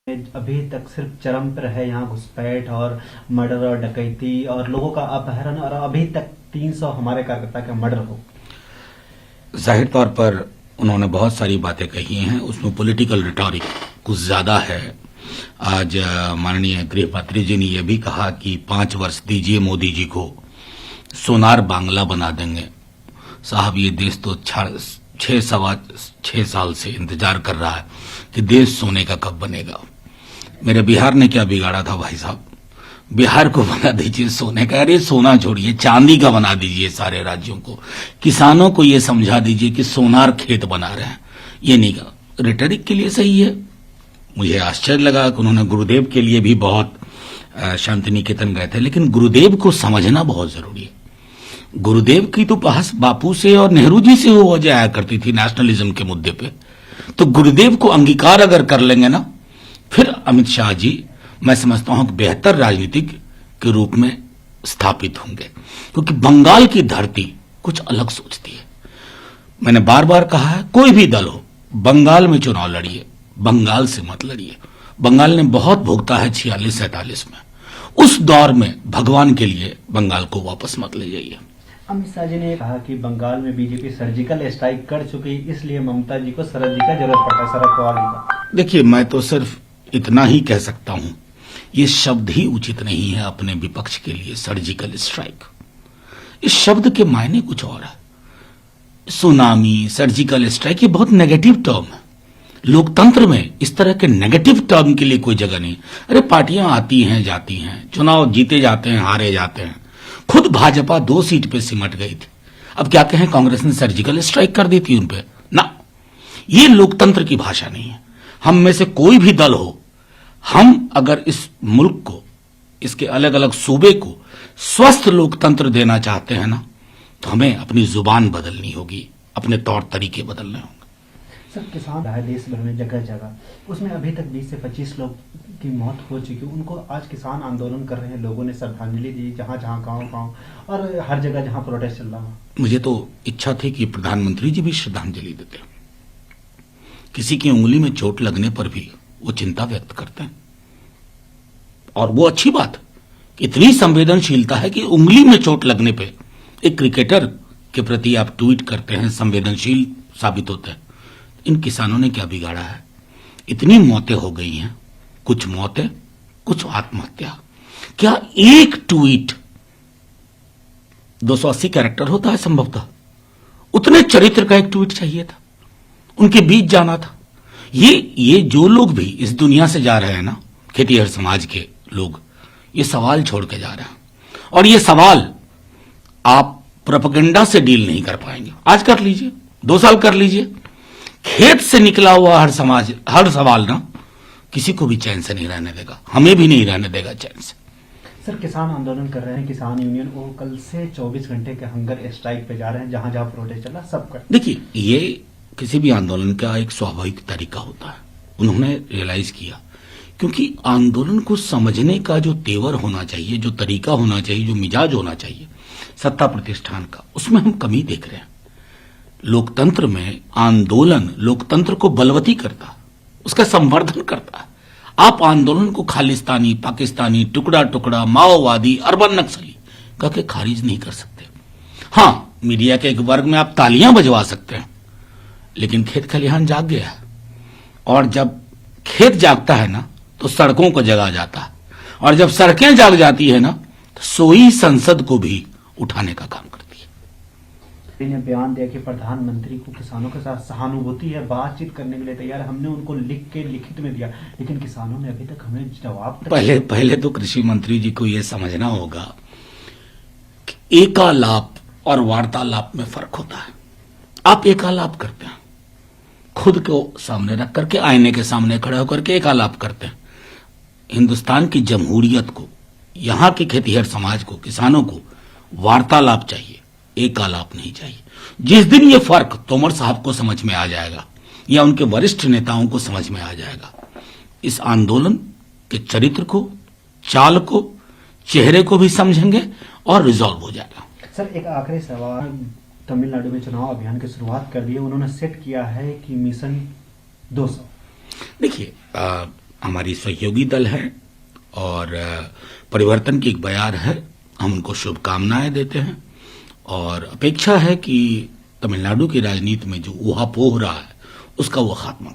अभी तक सिर्फ चरम पर है यहाँ घुसपैठ और मर्डर और डकैती और लोगों का अपहरण, और अभी तक 300 हमारे कार्यकर्ता का मर्डर हो। जाहिर तौर पर उन्होंने बहुत सारी बातें कही हैं, उसमें पॉलिटिकल रिटॉरिक कुछ ज्यादा है। आज माननीय गृह मंत्री जी ने यह भी कहा कि 5 वर्ष दीजिए मोदी जी को, सोनार बांग्ला बना देंगे। साहब, ये देश तो 6 साल से इंतजार कर रहा है कि देश सोने का कब बनेगा। मेरे बिहार ने क्या बिगाड़ा था भाई साहब? बिहार को बना दीजिए सोने का। अरे सोना छोड़िए, चांदी का बना दीजिए सारे राज्यों को। किसानों को ये समझा दीजिए कि सोनार खेत बना रहे हैं। ये नहीं का रिटरिक के लिए सही है। मुझे आश्चर्य लगा कि उन्होंने गुरुदेव के लिए भी बहुत शांति निकेतन गए थे, लेकिन गुरुदेव को समझना बहुत जरूरी है। गुरुदेव की तो बहस बापू से और नेहरू जी से हो जाया करती थी नेशनलिज्म के मुद्दे पे। तो गुरुदेव को अंगीकार अगर कर लेंगे ना, फिर अमित शाह जी मैं समझता हूं कि बेहतर राजनीतिक के रूप में स्थापित होंगे, क्योंकि बंगाल की धरती कुछ अलग सोचती है। मैंने बार बार कहा है, कोई भी दल हो, बंगाल में चुनाव लड़िए, बंगाल से मत लड़िए। बंगाल ने बहुत भुगता है 46-47 में। उस दौर में भगवान के लिए बंगाल को वापस मत ले जाइए। अमित शाह जी ने कहा कि बंगाल में बीजेपी सर्जिकल स्ट्राइक कर चुकी, इसलिए ममता जी को शरद जी का जरूरत पड़ता है, शरद पवार जी का। देखिए, मैं तो सिर्फ इतना ही कह सकता हूं, ये शब्द ही उचित नहीं है अपने विपक्ष के लिए। सर्जिकल स्ट्राइक, इस शब्द के मायने कुछ और है। सुनामी, सर्जिकल स्ट्राइक, ये बहुत नेगेटिव टर्म है। लोकतंत्र में इस तरह के नेगेटिव टर्म के लिए कोई जगह नहीं। अरे पार्टियां आती हैं जाती हैं, चुनाव जीते जाते हैं, हारे जाते हैं। खुद भाजपा 2 सीट पे सिमट गई थी। अब क्या कहें, कांग्रेस ने सर्जिकल स्ट्राइक कर दी थी उन पे ना। ये लोकतंत्र की भाषा नहीं है। हम में से कोई भी दल हो, हम अगर इस मुल्क को, इसके अलग अलग सूबे को स्वस्थ लोकतंत्र देना चाहते हैं ना, तो हमें अपनी जुबान बदलनी होगी, अपने तौर तरीके बदलने होंगे। सर, किसान है देश भर में जगह जगह, उसमें अभी तक 20 से 25 लोग की मौत हो चुकी। उनको आज किसान आंदोलन कर रहे हैं, लोगों ने श्रद्धांजलि दी जहां जहां गांव और हर जगह जहां प्रोटेस्ट चल रहा है। मुझे तो इच्छा थी कि प्रधानमंत्री जी भी श्रद्धांजलि देते। किसी की उंगली में चोट लगने पर भी वो चिंता व्यक्त करते हैं, और वो अच्छी बात। इतनी संवेदनशीलता है कि उंगली में चोट लगने पे एक क्रिकेटर के प्रति आप ट्वीट करते हैं, संवेदनशील साबित होते हैं। इन किसानों ने क्या बिगाड़ा है? इतनी मौतें हो गई हैं, कुछ मौतें, कुछ आत्महत्या। क्या एक ट्वीट 280 कैरेक्टर होता है संभवतः? उतने चरित्र का एक ट्वीट चाहिए था, उनके बीच जाना था। ये जो लोग भी इस दुनिया से जा रहे हैं ना, खेतीहर समाज के लोग, ये सवाल छोड़ के जा रहे हैं, और ये सवाल आप प्रोपेगेंडा से डील नहीं कर पाएंगे। आज कर लीजिए, 2 साल कर लीजिए। खेत से निकला हुआ हर सवाल ना किसी को भी चैन से नहीं रहने देगा, हमें भी नहीं रहने देगा चैन से। सर, किसान आंदोलन कर रहे हैं, किसान यूनियन वो कल से 24 घंटे के हंगर स्ट्राइक पे जा रहे हैं, जहां जहां प्रोटेस्ट चल रहा है सब कर। देखिए, ये किसी भी आंदोलन का एक स्वाभाविक तरीका होता है। उन्होंने रियलाइज किया, क्योंकि आंदोलन को समझने का जो तेवर होना चाहिए, जो तरीका होना चाहिए, जो मिजाज होना चाहिए सत्ता प्रतिष्ठान का, उसमें हम कमी देख रहे हैं। लोकतंत्र में आंदोलन लोकतंत्र को बलवती करता है, उसका संवर्धन करता है। आप आंदोलन को खालिस्तानी, पाकिस्तानी, टुकड़ा टुकड़ा, माओवादी, अर्बन नक्सली कह के खारिज नहीं कर सकते। हां, मीडिया के एक वर्ग में आप तालियां बजवा सकते हैं, लेकिन खेत खलिहान जाग गया है, और जब खेत जागता है ना, तो सड़कों को जगा जाता है, और जब सड़कें जाग जाती है ना, तो सोई संसद को भी उठाने का काम करती है। ने बयान दिया कि प्रधानमंत्री को किसानों के साथ सहानुभूति है, बातचीत करने के लिए तैयार है। हमने उनको लिखित में दिया, लेकिन किसानों ने अभी तक हमें जवाब पहले तो कृषि मंत्री जी को यह समझना होगा कि एकालाप और वार्तालाप में फर्क होता है। आप एकालाप करते हैं, खुद को सामने रख करके, आईने के सामने खड़े होकर के एकालाप करते हैं। हिंदुस्तान की जमहूरियत को, यहां के खेतीहर समाज को, किसानों को वार्तालाप चाहिए, एकालाप नहीं चाहिए। जिस दिन ये फर्क तोमर साहब को समझ में आ जाएगा, या उनके वरिष्ठ नेताओं को समझ में आ जाएगा, इस आंदोलन के चरित्र को, चाल को, चेहरे को भी समझेंगे और रिजॉल्व हो जाएगा। सर, एक आखिरी सवाल। तमिलनाडु में चुनाव अभियान की शुरुआत कर दी है, उन्होंने सेट किया है कि मिशन 200। देखिए, हमारी सहयोगी दल है और परिवर्तन की एक बयार है। हम उनको शुभकामनाएं देते हैं और अपेक्षा है कि तमिलनाडु की राजनीति में जो ऊहापोह रहा है उसका वो खात्मा